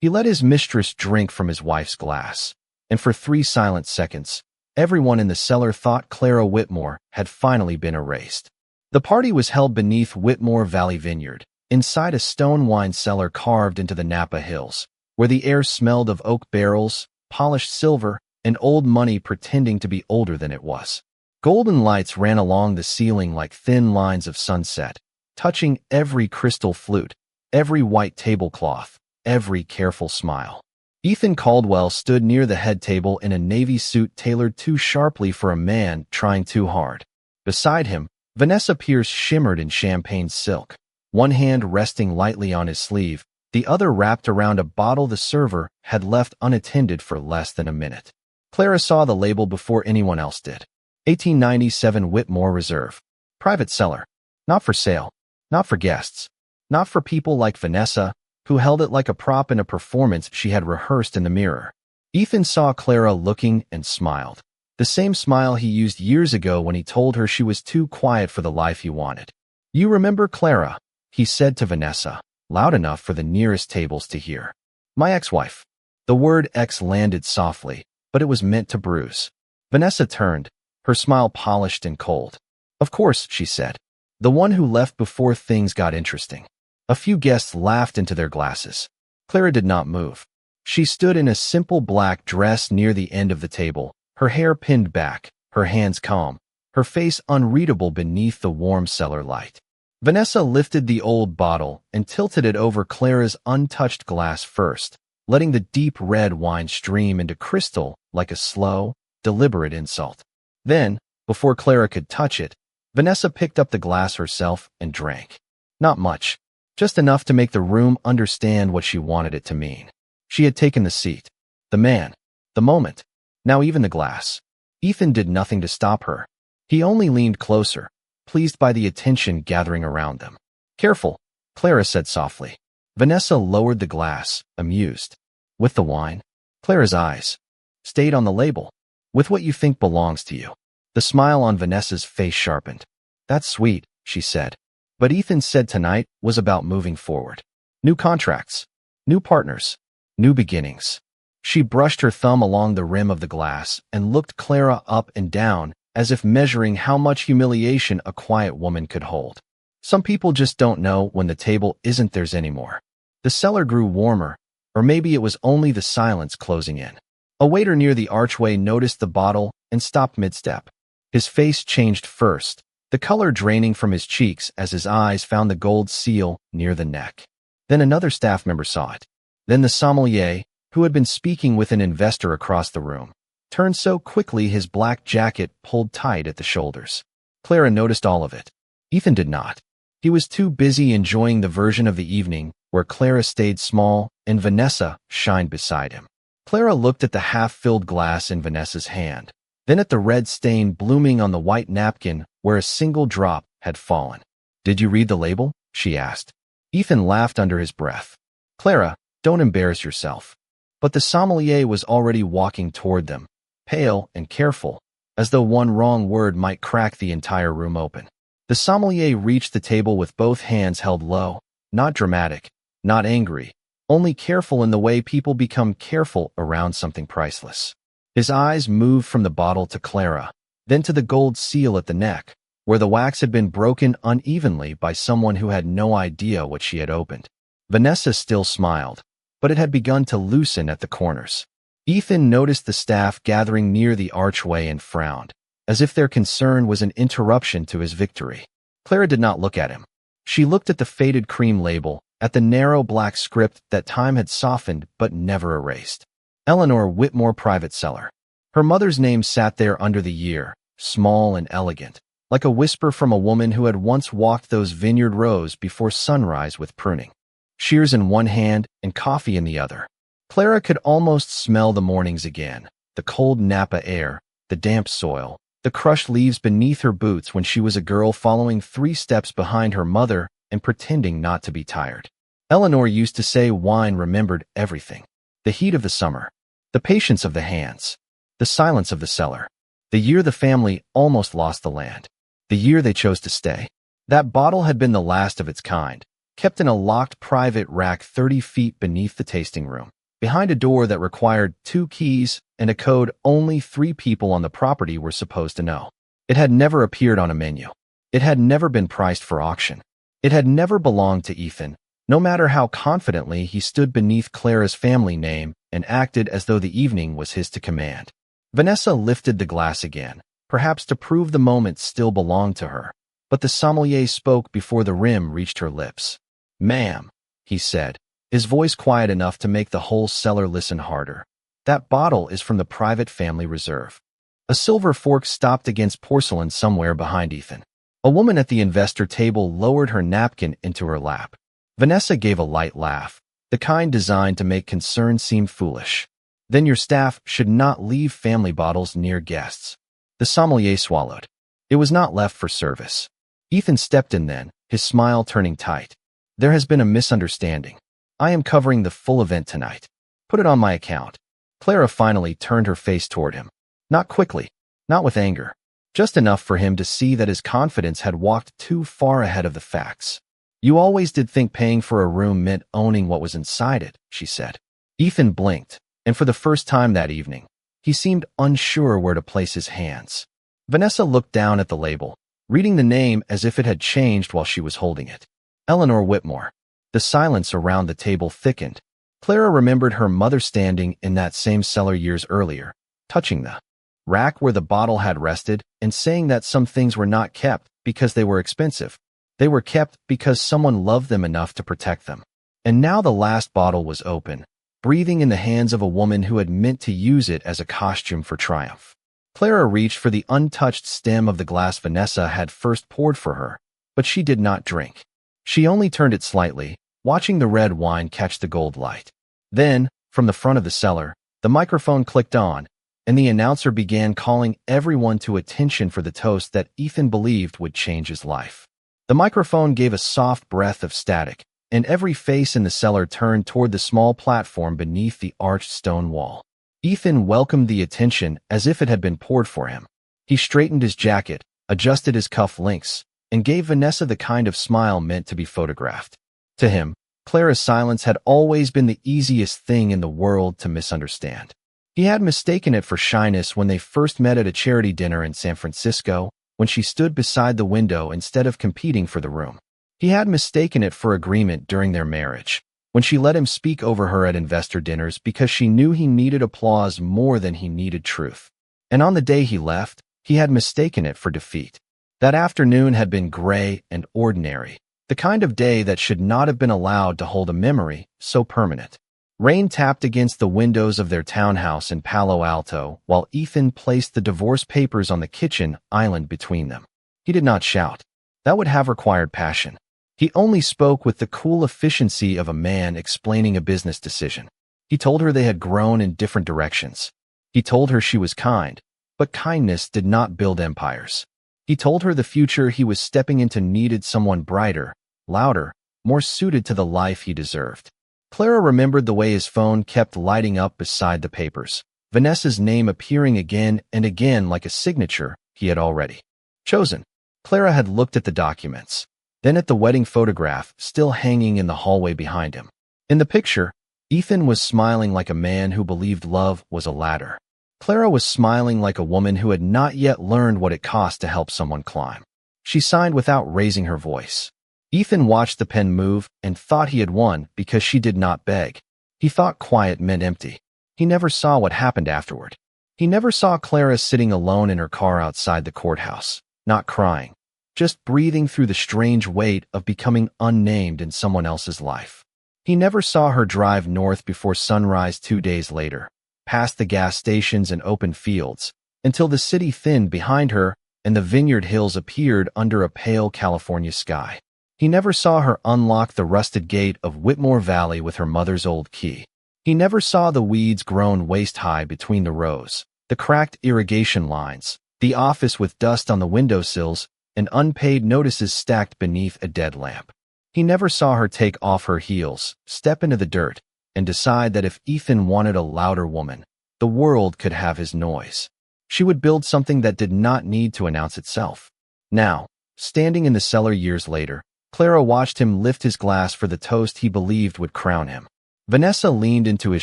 He let his mistress drink from his wife's glass, and for 3 silent seconds, everyone in the cellar thought Clara Whitmore had finally been erased. The party was held beneath Whitmore Valley Vineyard, inside a stone wine cellar carved into the Napa Hills, where the air smelled of oak barrels, polished silver, and old money pretending to be older than it was. Golden lights ran along the ceiling like thin lines of sunset, touching every crystal flute, every white tablecloth, every careful smile. Ethan Caldwell stood near the head table in a navy suit tailored too sharply for a man trying too hard. Beside him, Vanessa Pierce shimmered in champagne silk, one hand resting lightly on his sleeve, the other wrapped around a bottle the server had left unattended for less than a minute. Clara saw the label before anyone else did. 1897 Whitmore Reserve. Private cellar. Not for sale. Not for guests. Not for people like Vanessa, who held it like a prop in a performance she had rehearsed in the mirror. Ethan saw Clara looking and smiled. The same smile he used years ago when he told her she was too quiet for the life he wanted. "You remember Clara," he said to Vanessa, loud enough for the nearest tables to hear. "My ex-wife." The word ex landed softly, but it was meant to bruise. Vanessa turned, her smile polished and cold. "Of course," she said. "The one who left before things got interesting." A few guests laughed into their glasses. Clara did not move. She stood in a simple black dress near the end of the table, her hair pinned back, her hands calm, her face unreadable beneath the warm cellar light. Vanessa lifted the old bottle and tilted it over Clara's untouched glass first, letting the deep red wine stream into crystal like a slow, deliberate insult. Then, before Clara could touch it, Vanessa picked up the glass herself and drank. Not much. Just enough to make the room understand what she wanted it to mean. She had taken the seat, the man, the moment, now even the glass. Ethan did nothing to stop her. He only leaned closer, pleased by the attention gathering around them. "Careful," Clara said softly. Vanessa lowered the glass, amused. "With the wine?" Clara's eyes stayed on the label. "With what you think belongs to you." The smile on Vanessa's face sharpened. "That's sweet," she said. But Ethan said tonight was about moving forward. New contracts, new partners, new beginnings. She brushed her thumb along the rim of the glass and looked Clara up and down as if measuring how much humiliation a quiet woman could hold. Some people just don't know when the table isn't theirs anymore. The cellar grew warmer, or maybe it was only the silence closing in. A waiter near the archway noticed the bottle and stopped mid-step. His face changed first, the color draining from his cheeks as his eyes found the gold seal near the neck. Then another staff member saw it. Then the sommelier, who had been speaking with an investor across the room, turned so quickly his black jacket pulled tight at the shoulders. Clara noticed all of it. Ethan did not. He was too busy enjoying the version of the evening where Clara stayed small and Vanessa shined beside him. Clara looked at the half-filled glass in Vanessa's hand, then at the red stain blooming on the white napkin where a single drop had fallen. "Did you read the label?" she asked. Ethan laughed under his breath. "Clara, don't embarrass yourself." But the sommelier was already walking toward them, pale and careful, as though one wrong word might crack the entire room open. The sommelier reached the table with both hands held low, not dramatic, not angry, only careful in the way people become careful around something priceless. His eyes moved from the bottle to Clara, then to the gold seal at the neck, where the wax had been broken unevenly by someone who had no idea what she had opened. Vanessa still smiled, but it had begun to loosen at the corners. Ethan noticed the staff gathering near the archway and frowned, as if their concern was an interruption to his victory. Clara did not look at him. She looked at the faded cream label, at the narrow black script that time had softened but never erased. Eleanor Whitmore Private Cellar. Her mother's name sat there under the year, small and elegant, like a whisper from a woman who had once walked those vineyard rows before sunrise with pruning. Shears in one hand and coffee in the other. Clara could almost smell the mornings again, the cold Napa air, the damp soil, the crushed leaves beneath her boots when she was a girl following 3 steps behind her mother and pretending not to be tired. Eleanor used to say wine remembered everything. The heat of the summer, the patience of the hands, the silence of the cellar, the year the family almost lost the land, the year they chose to stay. That bottle had been the last of its kind, kept in a locked private rack 30 feet beneath the tasting room, behind a door that required 2 keys and a code only 3 people on the property were supposed to know. It had never appeared on a menu. It had never been priced for auction. It had never belonged to Ethan, no matter how confidently he stood beneath Clara's family name and acted as though the evening was his to command. Vanessa lifted the glass again, perhaps to prove the moment still belonged to her, but the sommelier spoke before the rim reached her lips. "Ma'am," he said, his voice quiet enough to make the whole cellar listen harder. "That bottle is from the private family reserve." A silver fork stopped against porcelain somewhere behind Ethan. A woman at the investor table lowered her napkin into her lap. Vanessa gave a light laugh, the kind designed to make concern seem foolish. "Then your staff should not leave family bottles near guests." The sommelier swallowed. It was not left for service. Ethan stepped in then, his smile turning tight. "There has been a misunderstanding. I am covering the full event tonight. Put it on my account." Clara finally turned her face toward him. Not quickly, not with anger, just enough for him to see that his confidence had walked too far ahead of the facts. "You always did think paying for a room meant owning what was inside it," she said. Ethan blinked, and for the first time that evening, he seemed unsure where to place his hands. Vanessa looked down at the label, reading the name as if it had changed while she was holding it. Eleanor Whitmore. The silence around the table thickened. Clara remembered her mother standing in that same cellar years earlier, touching the rack where the bottle had rested and saying that some things were not kept because they were expensive. They were kept because someone loved them enough to protect them. And now the last bottle was open, breathing in the hands of a woman who had meant to use it as a costume for triumph. Clara reached for the untouched stem of the glass Vanessa had first poured for her, but she did not drink. She only turned it slightly, watching the red wine catch the gold light. Then, from the front of the cellar, the microphone clicked on, and the announcer began calling everyone to attention for the toast that Ethan believed would change his life. The microphone gave a soft breath of static, and every face in the cellar turned toward the small platform beneath the arched stone wall. Ethan welcomed the attention as if it had been poured for him. He straightened his jacket, adjusted his cuff links, and gave Vanessa the kind of smile meant to be photographed. To him, Clara's silence had always been the easiest thing in the world to misunderstand. He had mistaken it for shyness when they first met at a charity dinner in San Francisco, when she stood beside the window instead of competing for the room. He had mistaken it for agreement during their marriage, when she let him speak over her at investor dinners because she knew he needed applause more than he needed truth. And on the day he left, he had mistaken it for defeat. That afternoon had been gray and ordinary, the kind of day that should not have been allowed to hold a memory so permanent. Rain tapped against the windows of their townhouse in Palo Alto while Ethan placed the divorce papers on the kitchen island between them. He did not shout. That would have required passion. He only spoke with the cool efficiency of a man explaining a business decision. He told her they had grown in different directions. He told her she was kind, but kindness did not build empires. He told her the future he was stepping into needed someone brighter, louder, more suited to the life he deserved. Clara remembered the way his phone kept lighting up beside the papers, Vanessa's name appearing again and again like a signature he had already chosen. Clara had looked at the documents, then at the wedding photograph still hanging in the hallway behind him. In the picture, Ethan was smiling like a man who believed love was a ladder. Clara was smiling like a woman who had not yet learned what it cost to help someone climb. She signed without raising her voice. Ethan watched the pen move and thought he had won because she did not beg. He thought quiet meant empty. He never saw what happened afterward. He never saw Clara sitting alone in her car outside the courthouse, not crying, just breathing through the strange weight of becoming unnamed in someone else's life. He never saw her drive north before sunrise 2 days later, past the gas stations and open fields, until the city thinned behind her and the Vineyard hills appeared under a pale California sky. He never saw her unlock the rusted gate of Whitmore Valley with her mother's old key. He never saw the weeds grown waist-high between the rows, the cracked irrigation lines, the office with dust on the windowsills, and unpaid notices stacked beneath a dead lamp. He never saw her take off her heels, step into the dirt, and decide that if Ethan wanted a louder woman, the world could have his noise. She would build something that did not need to announce itself. Now, standing in the cellar years later, Clara watched him lift his glass for the toast he believed would crown him. Vanessa leaned into his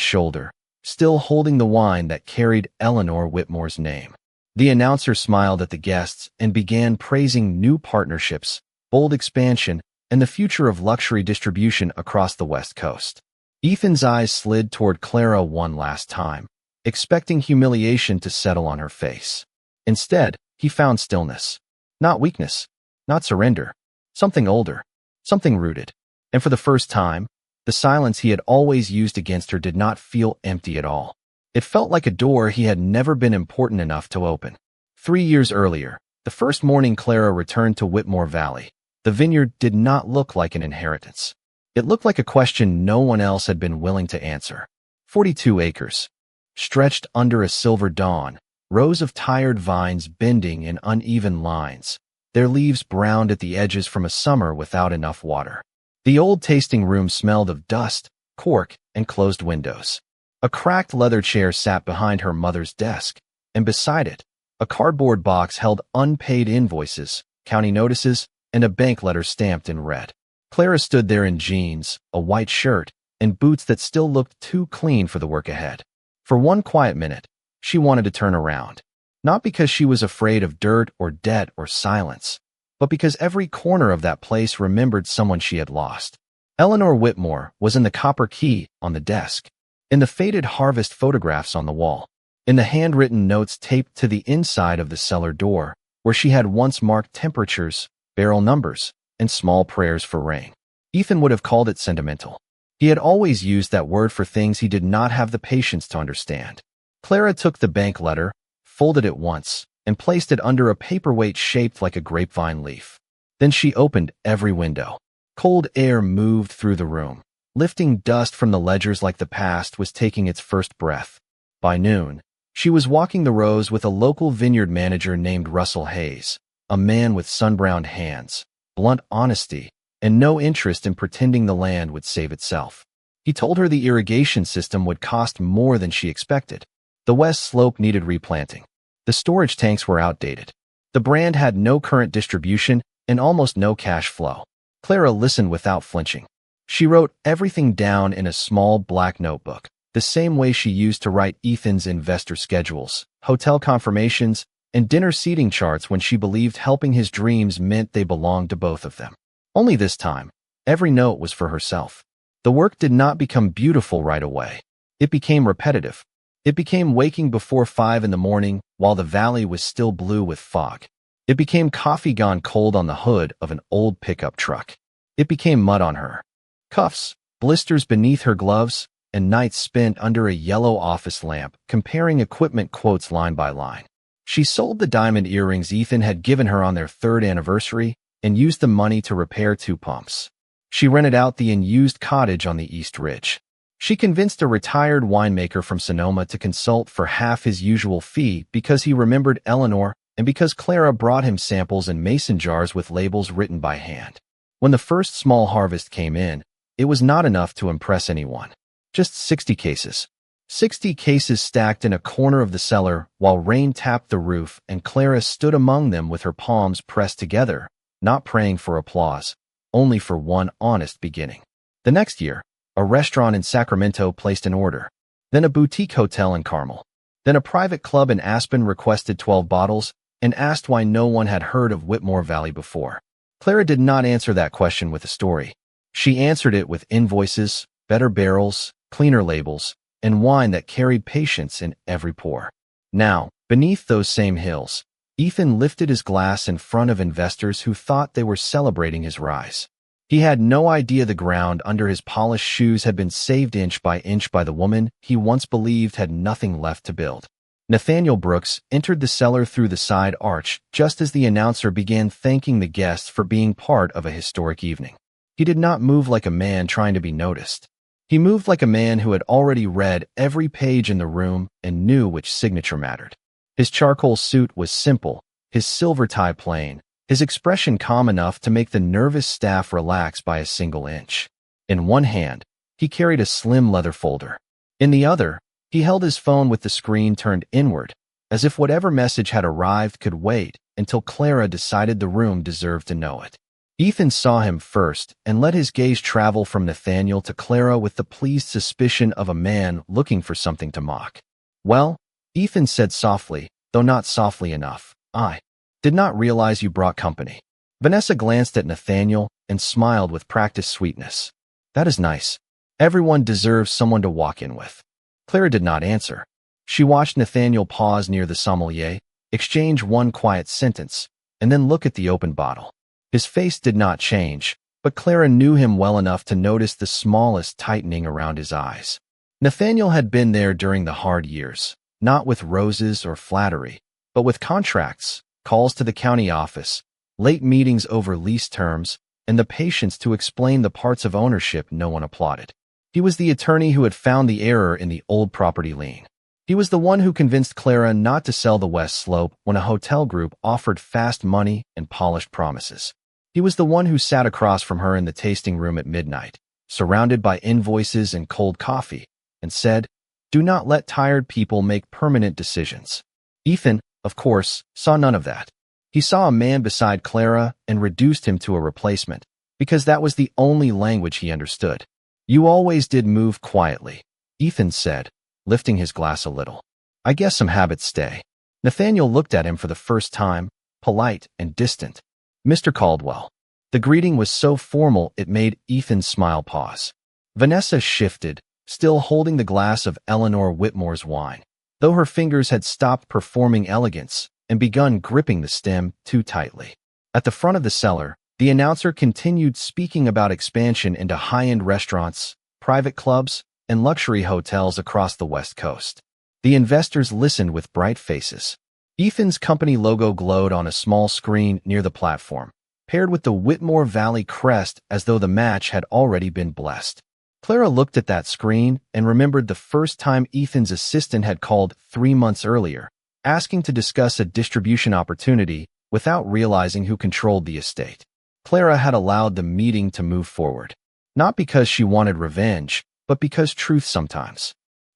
shoulder, still holding the wine that carried Eleanor Whitmore's name. The announcer smiled at the guests and began praising new partnerships, bold expansion, and the future of luxury distribution across the West Coast. Ethan's eyes slid toward Clara one last time, expecting humiliation to settle on her face. Instead, he found stillness. Not weakness, not surrender. Something older, something rooted. And for the first time, the silence he had always used against her did not feel empty at all. It felt like a door he had never been important enough to open. 3 years earlier, the first morning Clara returned to Whitmore Valley, the vineyard did not look like an inheritance. It looked like a question no one else had been willing to answer. 42 acres. Stretched under a silver dawn, rows of tired vines bending in uneven lines, their leaves browned at the edges from a summer without enough water. The old tasting room smelled of dust, cork, and closed windows. A cracked leather chair sat behind her mother's desk, and beside it, a cardboard box held unpaid invoices, county notices, and a bank letter stamped in red. Clara stood there in jeans, a white shirt, and boots that still looked too clean for the work ahead. For one quiet minute, she wanted to turn around. Not because she was afraid of dirt or debt or silence, but because every corner of that place remembered someone she had lost. Eleanor Whitmore was in the copper key on the desk, in the faded harvest photographs on the wall, in the handwritten notes taped to the inside of the cellar door, where she had once marked temperatures, barrel numbers, and small prayers for rain. Ethan would have called it sentimental. He had always used that word for things he did not have the patience to understand. Clara took the bank letter, folded it once, and placed it under a paperweight shaped like a grapevine leaf. Then she opened every window. Cold air moved through the room, lifting dust from the ledgers like the past was taking its first breath. By noon, she was walking the rows with a local vineyard manager named Russell Hayes, a man with sun-browned hands, blunt honesty, and no interest in pretending the land would save itself. He told her the irrigation system would cost more than she expected. The west slope needed replanting. The storage tanks were outdated. The brand had no current distribution and almost no cash flow. Clara listened without flinching. She wrote everything down in a small black notebook, the same way she used to write Ethan's investor schedules, hotel confirmations, and dinner seating charts when she believed helping his dreams meant they belonged to both of them. Only this time, every note was for herself. The work did not become beautiful right away. It became repetitive. It became waking before 5 in the morning while the valley was still blue with fog. It became coffee gone cold on the hood of an old pickup truck. It became mud on her cuffs, blisters beneath her gloves, and nights spent under a yellow office lamp comparing equipment quotes line by line. She sold the diamond earrings Ethan had given her on their 3rd anniversary and used the money to repair 2 pumps. She rented out the unused cottage on the East Ridge. She convinced a retired winemaker from Sonoma to consult for half his usual fee because he remembered Eleanor and because Clara brought him samples in mason jars with labels written by hand. When the first small harvest came in, it was not enough to impress anyone. Just 60 cases. 60 cases stacked in a corner of the cellar while rain tapped the roof and Clara stood among them with her palms pressed together, not praying for applause, only for one honest beginning. The next year, a restaurant in Sacramento placed an order, then a boutique hotel in Carmel, then a private club in Aspen requested 12 bottles and asked why no one had heard of Whitmore Valley before. Clara did not answer that question with a story. She answered it with invoices, better barrels, cleaner labels, and wine that carried patience in every pour. Now, beneath those same hills, Ethan lifted his glass in front of investors who thought they were celebrating his rise. He had no idea the ground under his polished shoes had been saved inch by the woman he once believed had nothing left to build. Nathaniel Brooks entered the cellar through the side arch just as the announcer began thanking the guests for being part of a historic evening. He did not move like a man trying to be noticed. He moved like a man who had already read every page in the room and knew which signature mattered. His charcoal suit was simple, his silver tie plain, his expression calm enough to make the nervous staff relax by a single inch. In one hand, he carried a slim leather folder. In the other, he held his phone with the screen turned inward, as if whatever message had arrived could wait until Clara decided the room deserved to know it. Ethan saw him first and let his gaze travel from Nathaniel to Clara with the pleased suspicion of a man looking for something to mock. "Well," Ethan said softly, though not softly enough, "I did not realize you brought company." Vanessa glanced at Nathaniel and smiled with practiced sweetness. "That is nice. Everyone deserves someone to walk in with." Clara did not answer. She watched Nathaniel pause near the sommelier, exchange one quiet sentence, and then look at the open bottle. His face did not change, but Clara knew him well enough to notice the smallest tightening around his eyes. Nathaniel had been there during the hard years, not with roses or flattery, but with contracts, calls to the county office, late meetings over lease terms, and the patience to explain the parts of ownership no one applauded. He was the attorney who had found the error in the old property lien. He was the one who convinced Clara not to sell the West Slope when a hotel group offered fast money and polished promises. He was the one who sat across from her in the tasting room at midnight, surrounded by invoices and cold coffee, and said, "Do not let tired people make permanent decisions." Ethan, of course, saw none of that. He saw a man beside Clara and reduced him to a replacement, because that was the only language he understood. "You always did move quietly," Ethan said, lifting his glass a little. "I guess some habits stay." Nathaniel looked at him for the first time, polite and distant. "Mr. Caldwell." The greeting was so formal it made Ethan's smile pause. Vanessa shifted, still holding the glass of Eleanor Whitmore's wine, though her fingers had stopped performing elegance and begun gripping the stem too tightly. At the front of the cellar, the announcer continued speaking about expansion into high-end restaurants, private clubs, and luxury hotels across the West Coast. The investors listened with bright faces. Ethan's company logo glowed on a small screen near the platform, paired with the Whitmore Valley crest as though the match had already been blessed. Clara looked at that screen and remembered the first time Ethan's assistant had called 3 months earlier, asking to discuss a distribution opportunity without realizing who controlled the estate. Clara had allowed the meeting to move forward, not because she wanted revenge, but because truth sometimes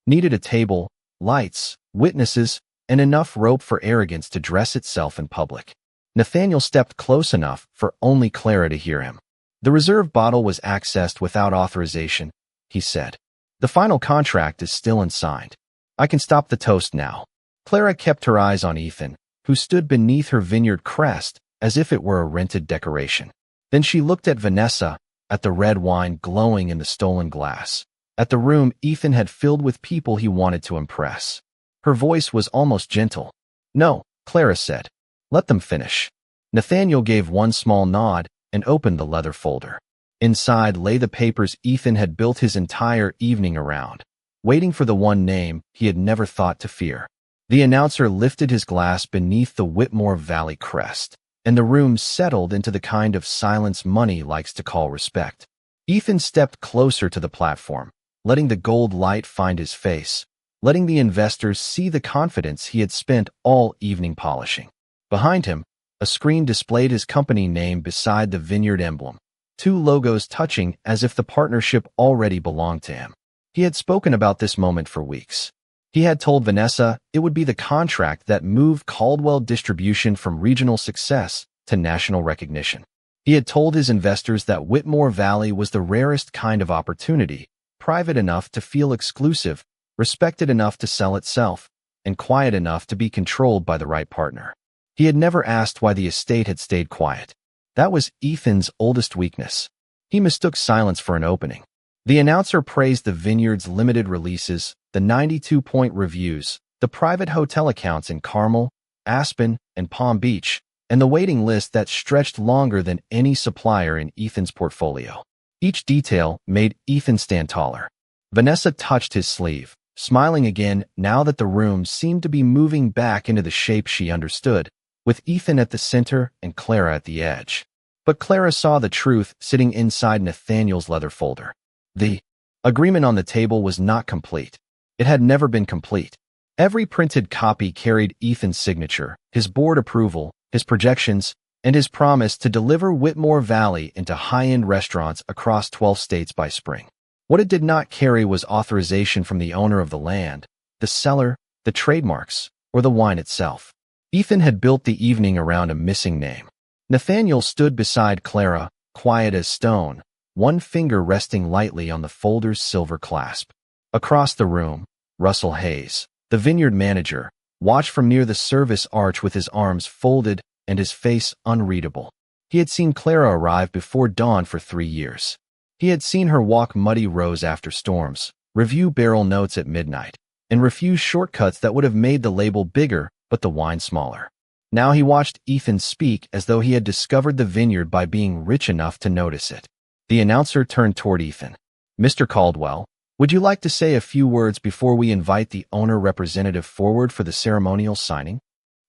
needed a table, lights, witnesses, and enough rope for arrogance to dress itself in public. Nathaniel stepped close enough for only Clara to hear him. "The reserve bottle was accessed without authorization," he said. "The final contract is still unsigned. I can stop the toast now." Clara kept her eyes on Ethan, who stood beneath her Vineyard crest as if it were a rented decoration. Then she looked at Vanessa, at the red wine glowing in the stolen glass, at the room Ethan had filled with people he wanted to impress. Her voice was almost gentle. "No," Clara said. "Let them finish." Nathaniel gave one small nod and opened the leather folder. Inside lay the papers Ethan had built his entire evening around, waiting for the one name he had never thought to fear. The announcer lifted his glass beneath the Whitmore Valley crest, and the room settled into the kind of silence money likes to call respect. Ethan stepped closer to the platform, letting the gold light find his face, letting the investors see the confidence he had spent all evening polishing. Behind him, a screen displayed his company name beside the Vineyard emblem, 2 logos touching as if the partnership already belonged to him. He had spoken about this moment for weeks. He had told Vanessa it would be the contract that moved Caldwell Distribution from regional success to national recognition. He had told his investors that Whitmore Valley was the rarest kind of opportunity, private enough to feel exclusive, respected enough to sell itself, and quiet enough to be controlled by the right partner. He had never asked why the estate had stayed quiet. That was Ethan's oldest weakness. He mistook silence for an opening. The announcer praised the Vineyard's limited releases, the 92-point reviews, the private hotel accounts in Carmel, Aspen, and Palm Beach, and the waiting list that stretched longer than any supplier in Ethan's portfolio. Each detail made Ethan stand taller. Vanessa touched his sleeve, smiling again now that the room seemed to be moving back into the shape she understood, with Ethan at the center and Clara at the edge. But Clara saw the truth sitting inside Nathaniel's leather folder. The agreement on the table was not complete. It had never been complete. Every printed copy carried Ethan's signature, his board approval, his projections, and his promise to deliver Whitmore Valley into high-end restaurants across 12 states by spring. What it did not carry was authorization from the owner of the land, the cellar, the trademarks, or the wine itself. Ethan had built the evening around a missing name. Nathaniel stood beside Clara, quiet as stone, one finger resting lightly on the folder's silver clasp. Across the room, Russell Hayes, the Vineyard manager, watched from near the service arch with his arms folded and his face unreadable. He had seen Clara arrive before dawn for 3 years. He had seen her walk muddy roads after storms, review barrel notes at midnight, and refuse shortcuts that would have made the label bigger but the wine smaller. Now he watched Ethan speak as though he had discovered the vineyard by being rich enough to notice it. The announcer turned toward Ethan. "Mr. Caldwell, would you like to say a few words before we invite the owner representative forward for the ceremonial signing?"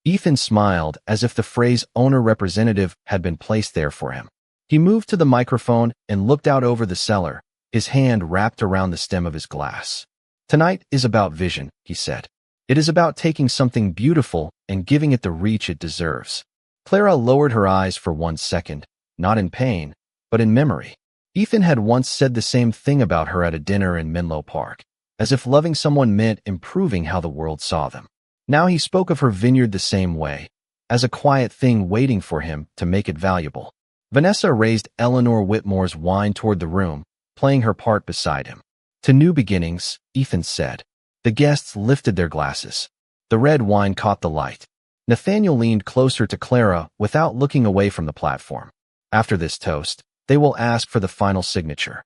Ethan smiled as if the phrase owner representative had been placed there for him. He moved to the microphone and looked out over the cellar, his hand wrapped around the stem of his glass. "Tonight is about vision," he said. "It is about taking something beautiful and giving it the reach it deserves." Clara lowered her eyes for 1 second, not in pain, but in memory. Ethan had once said the same thing about her at a dinner in Menlo Park, as if loving someone meant improving how the world saw them. Now he spoke of her vineyard the same way, as a quiet thing waiting for him to make it valuable. Vanessa raised Eleanor Whitmore's wine toward the room, playing her part beside him. "To new beginnings," Ethan said. The guests lifted their glasses. The red wine caught the light. Nathaniel leaned closer to Clara without looking away from the platform. "After this toast, they will ask for the final signature."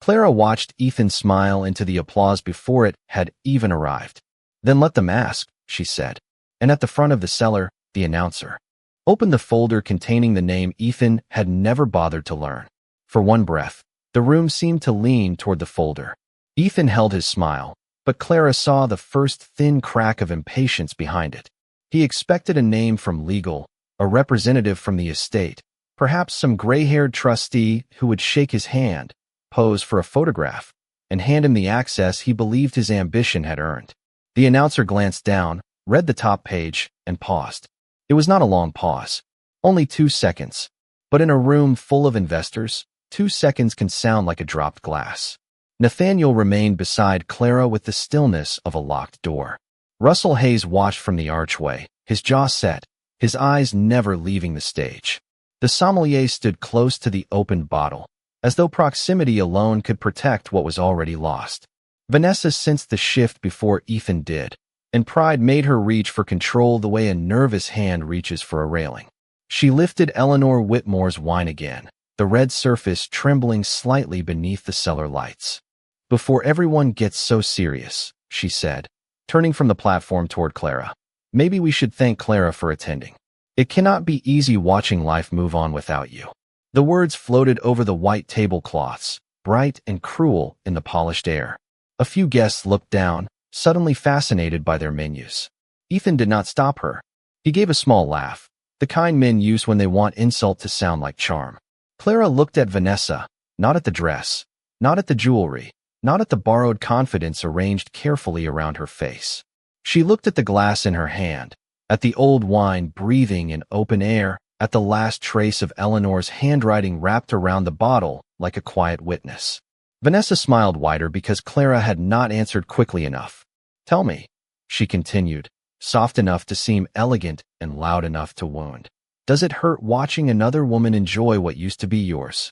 Clara watched Ethan smile into the applause before it had even arrived. "Then let them ask," she said. And at the front of the cellar, the announcer opened the folder containing the name Ethan had never bothered to learn. For one breath, the room seemed to lean toward the folder. Ethan held his smile, but Clara saw the first thin crack of impatience behind it. He expected a name from legal, a representative from the estate, perhaps some gray-haired trustee who would shake his hand, pose for a photograph, and hand him the access he believed his ambition had earned. The announcer glanced down, read the top page, and paused. It was not a long pause, only 2 seconds. But in a room full of investors, 2 seconds can sound like a dropped glass. Nathaniel remained beside Clara with the stillness of a locked door. Russell Hayes watched from the archway, his jaw set, his eyes never leaving the stage. The sommelier stood close to the opened bottle, as though proximity alone could protect what was already lost. Vanessa sensed the shift before Ethan did, and pride made her reach for control the way a nervous hand reaches for a railing. She lifted Eleanor Whitmore's wine again, the red surface trembling slightly beneath the cellar lights. "Before everyone gets so serious," she said, turning from the platform toward Clara, "maybe we should thank Clara for attending. It cannot be easy watching life move on without you." The words floated over the white tablecloths, bright and cruel in the polished air. A few guests looked down, suddenly fascinated by their menus. Ethan did not stop her. He gave a small laugh, the kind men use when they want insult to sound like charm. Clara looked at Vanessa, not at the dress, not at the jewelry, not at the borrowed confidence arranged carefully around her face. She looked at the glass in her hand, at the old wine breathing in open air, at the last trace of Eleanor's handwriting wrapped around the bottle like a quiet witness. Vanessa smiled wider because Clara had not answered quickly enough. "Tell me," she continued, soft enough to seem elegant and loud enough to wound. "Does it hurt watching another woman enjoy what used to be yours?"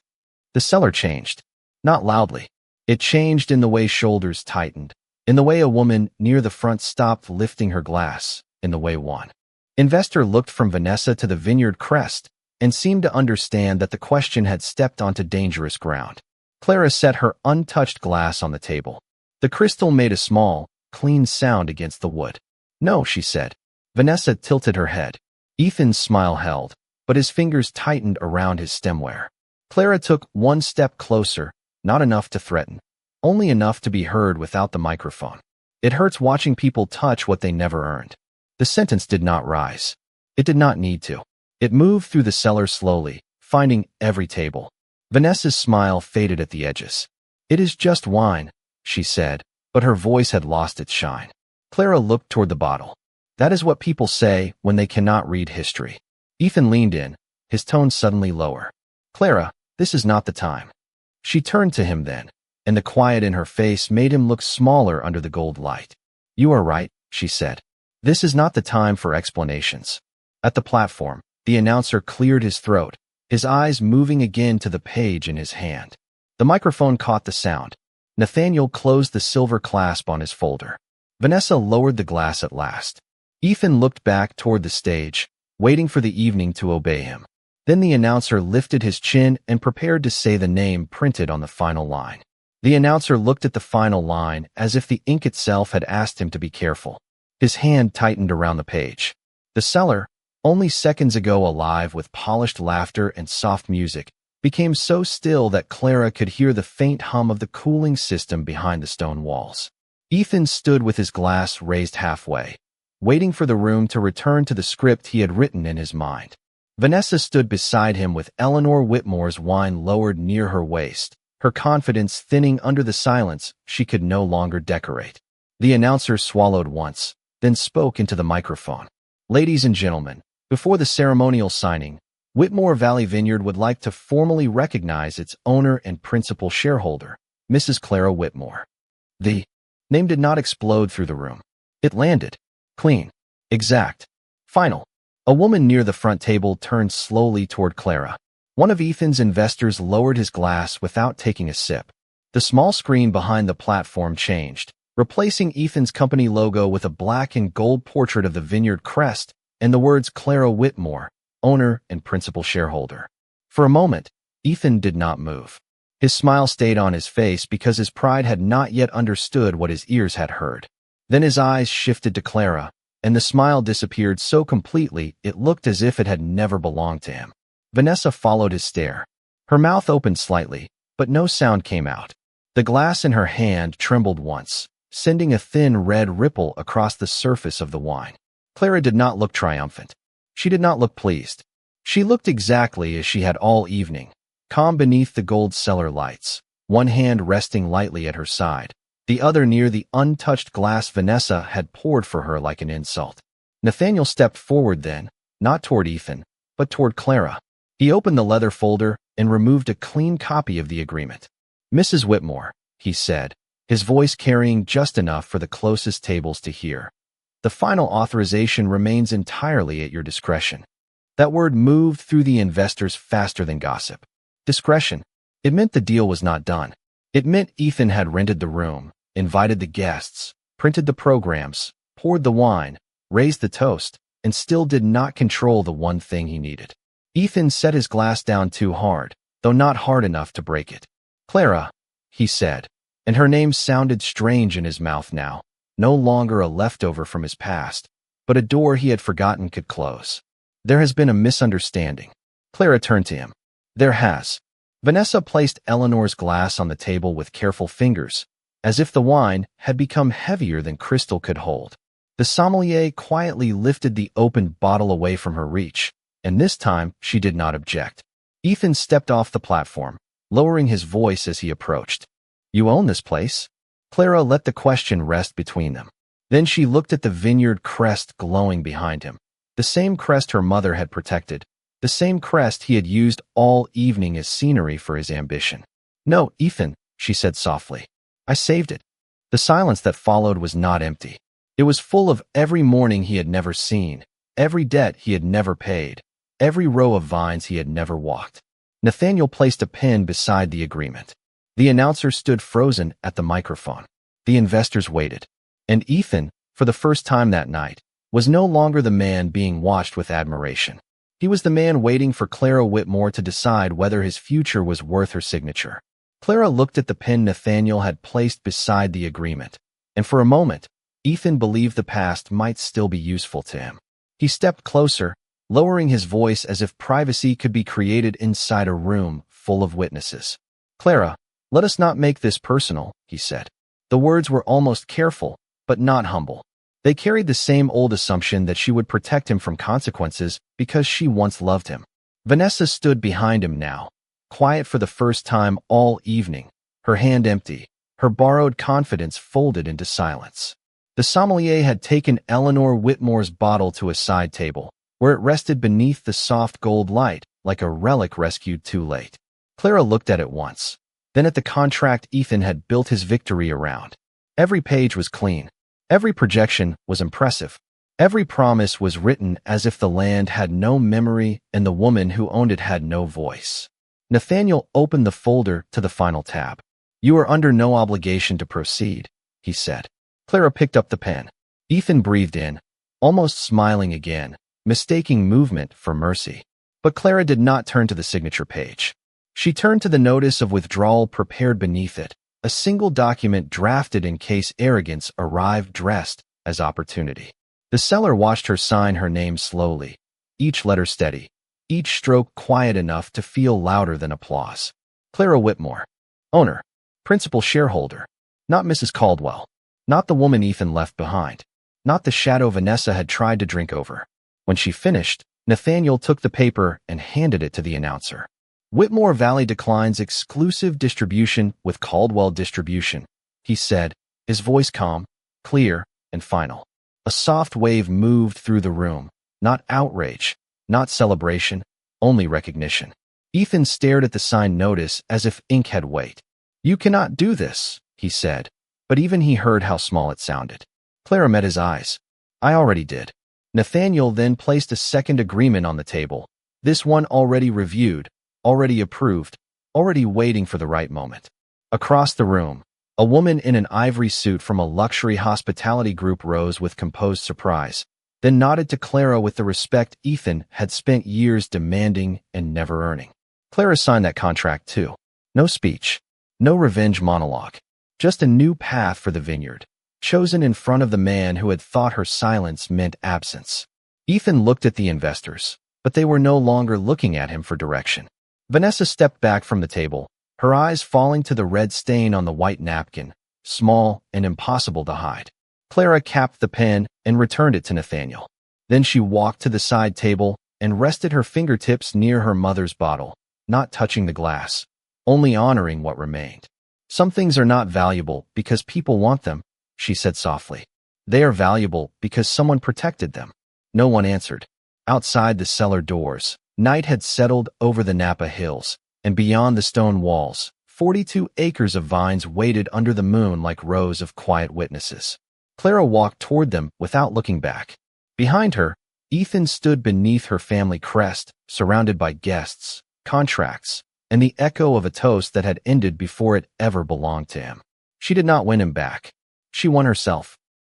The cellar changed. Not loudly. It changed in the way shoulders tightened, in the way a woman near the front stopped lifting her glass, in the way one investor looked from Vanessa to the vineyard crest and seemed to understand that the question had stepped onto dangerous ground. Clara set her untouched glass on the table. The crystal made a small, clean sound against the wood. "No," she said. Vanessa tilted her head. Ethan's smile held, but his fingers tightened around his stemware. Clara took one step closer, not enough to threaten, only enough to be heard without the microphone. "It hurts watching people touch what they never earned." The sentence did not rise. It did not need to. It moved through the cellar slowly, finding every table. Vanessa's smile faded at the edges. "It is just wine," she said, but her voice had lost its shine. Clara looked toward the bottle. "That is what people say when they cannot read history." Ethan leaned in, his tone suddenly lower. "Clara, this is not the time." She turned to him then, and the quiet in her face made him look smaller under the gold light. "You are right," she said. "This is not the time for explanations." At the platform, The announcer cleared his throat, his eyes moving again to the page in his hand. The microphone caught the sound. Nathaniel closed the silver clasp on his folder. Vanessa lowered the glass at last. Ethan looked back toward the stage, waiting for the evening to obey him. Then the announcer lifted his chin and prepared to say the name printed on the final line. The announcer looked at the final line as if the ink itself had asked him to be careful. His hand tightened around the page. The cellar, only seconds ago alive with polished laughter and soft music, became so still that Clara could hear the faint hum of the cooling system behind the stone walls. Ethan stood with his glass raised halfway, waiting for the room to return to the script he had written in his mind. Vanessa stood beside him with Eleanor Whitmore's wine lowered near her waist, her confidence thinning under the silence she could no longer decorate. The announcer swallowed once, then spoke into the microphone. Ladies and gentlemen, before the ceremonial signing, Whitmore Valley Vineyard would like to formally recognize its owner and principal shareholder, Mrs. Clara Whitmore. The name did not explode through the room. It landed. Clean. Exact. Final. A woman near the front table turned slowly toward Clara. One of Ethan's investors lowered his glass without taking a sip. The small screen behind the platform changed, replacing Ethan's company logo with a black and gold portrait of the Vineyard crest and the words Clara Whitmore, owner and principal shareholder. For a moment, Ethan did not move. His smile stayed on his face because his pride had not yet understood what his ears had heard. Then his eyes shifted to Clara, and the smile disappeared so completely it looked as if it had never belonged to him. Vanessa followed his stare. Her mouth opened slightly, but no sound came out. The glass in her hand trembled once, sending a thin red ripple across the surface of the wine. Clara did not look triumphant. She did not look pleased. She looked exactly as she had all evening, calm beneath the gold cellar lights, one hand resting lightly at her side, the other near the untouched glass Vanessa had poured for her like an insult. Nathaniel stepped forward then, not toward Ethan, but toward Clara. He opened the leather folder and removed a clean copy of the agreement. Mrs. Whitmore, he said, his voice carrying just enough for the closest tables to hear. The final authorization remains entirely at your discretion. That word moved through the investors faster than gossip. Discretion. It meant the deal was not done. It meant Ethan had rented the room, invited the guests, printed the programs, poured the wine, raised the toast, and still did not control the one thing he needed. Ethan set his glass down too hard, though not hard enough to break it. Clara, he said, and her name sounded strange in his mouth now, no longer a leftover from his past, but a door he had forgotten could close. There has been a misunderstanding. Clara turned to him. There has. Vanessa placed Eleanor's glass on the table with careful fingers, as if the wine had become heavier than crystal could hold. The sommelier quietly lifted the opened bottle away from her reach, and this time she did not object. Ethan stepped off the platform, lowering his voice as he approached. You own this place? Clara let the question rest between them. Then she looked at the Vineyard crest glowing behind him, the same crest her mother had protected, the same crest he had used all evening as scenery for his ambition. No, Ethan, she said softly. I saved it. The silence that followed was not empty. It was full of every morning he had never seen, every debt he had never paid, every row of vines he had never walked. Nathaniel placed a pen beside the agreement. The announcer stood frozen at the microphone. The investors waited. And Ethan, for the first time that night, was no longer the man being watched with admiration. He was the man waiting for Clara Whitmore to decide whether his future was worth her signature. Clara looked at the pen Nathaniel had placed beside the agreement, and for a moment, Ethan believed the past might still be useful to him. He stepped closer, lowering his voice as if privacy could be created inside a room full of witnesses. Clara, let us not make this personal, he said. The words were almost careful, but not humble. They carried the same old assumption that she would protect him from consequences because she once loved him. Vanessa stood behind him now, quiet for the first time all evening, her hand empty, her borrowed confidence folded into silence. The sommelier had taken Eleanor Whitmore's bottle to a side table, where it rested beneath the soft gold light like a relic rescued too late. Clara looked at it once, then at the contract Ethan had built his victory around. Every page was clean. Every projection was impressive. Every promise was written as if the land had no memory and the woman who owned it had no voice. Nathaniel opened the folder to the final tab. "You are under no obligation to proceed," he said. Clara picked up the pen. Ethan breathed in, almost smiling again, mistaking movement for mercy. But Clara did not turn to the signature page. She turned to the notice of withdrawal prepared beneath it, a single document drafted in case arrogance arrived dressed as opportunity. The cellar watched her sign her name slowly, each letter steady, each stroke quiet enough to feel louder than applause. Clara Whitmore, owner, principal shareholder, not Mrs. Caldwell, not the woman Ethan left behind, not the shadow Vanessa had tried to drink over. When she finished, Nathaniel took the paper and handed it to the announcer. "Whitmore Valley declines exclusive distribution with Caldwell Distribution," he said, his voice calm, clear, and final. A soft wave moved through the room, not outrage, not celebration, only recognition. Ethan stared at the signed notice as if ink had weight. "You cannot do this," he said, but even he heard how small it sounded. Clara met his eyes. "I already did." Nathaniel then placed a second agreement on the table, this one already reviewed, already approved, already waiting for the right moment. Across the room, a woman in an ivory suit from a luxury hospitality group rose with composed surprise, then nodded to Clara with the respect Ethan had spent years demanding and never earning. Clara signed that contract too. No speech, no revenge monologue, just a new path for the Vineyard, chosen in front of the man who had thought her silence meant absence. Ethan looked at the investors, but they were no longer looking at him for direction. Vanessa stepped back from the table, her eyes falling to the red stain on the white napkin, small and impossible to hide. Clara capped the pen and returned it to Nathaniel. Then she walked to the side table and rested her fingertips near her mother's bottle, not touching the glass, only honoring what remained. "Some things are not valuable because people want them," she said softly. "They are valuable because someone protected them." No one answered. Outside the cellar doors, night had settled over the Napa hills, and beyond the stone walls, 42 acres of vines waited under the moon like rows of quiet witnesses. Clara walked toward them without looking back. Behind her, Ethan stood beneath her family crest, surrounded by guests, contracts, and the echo of a toast that had ended before it ever belonged to him. She did not win him back. She won herself.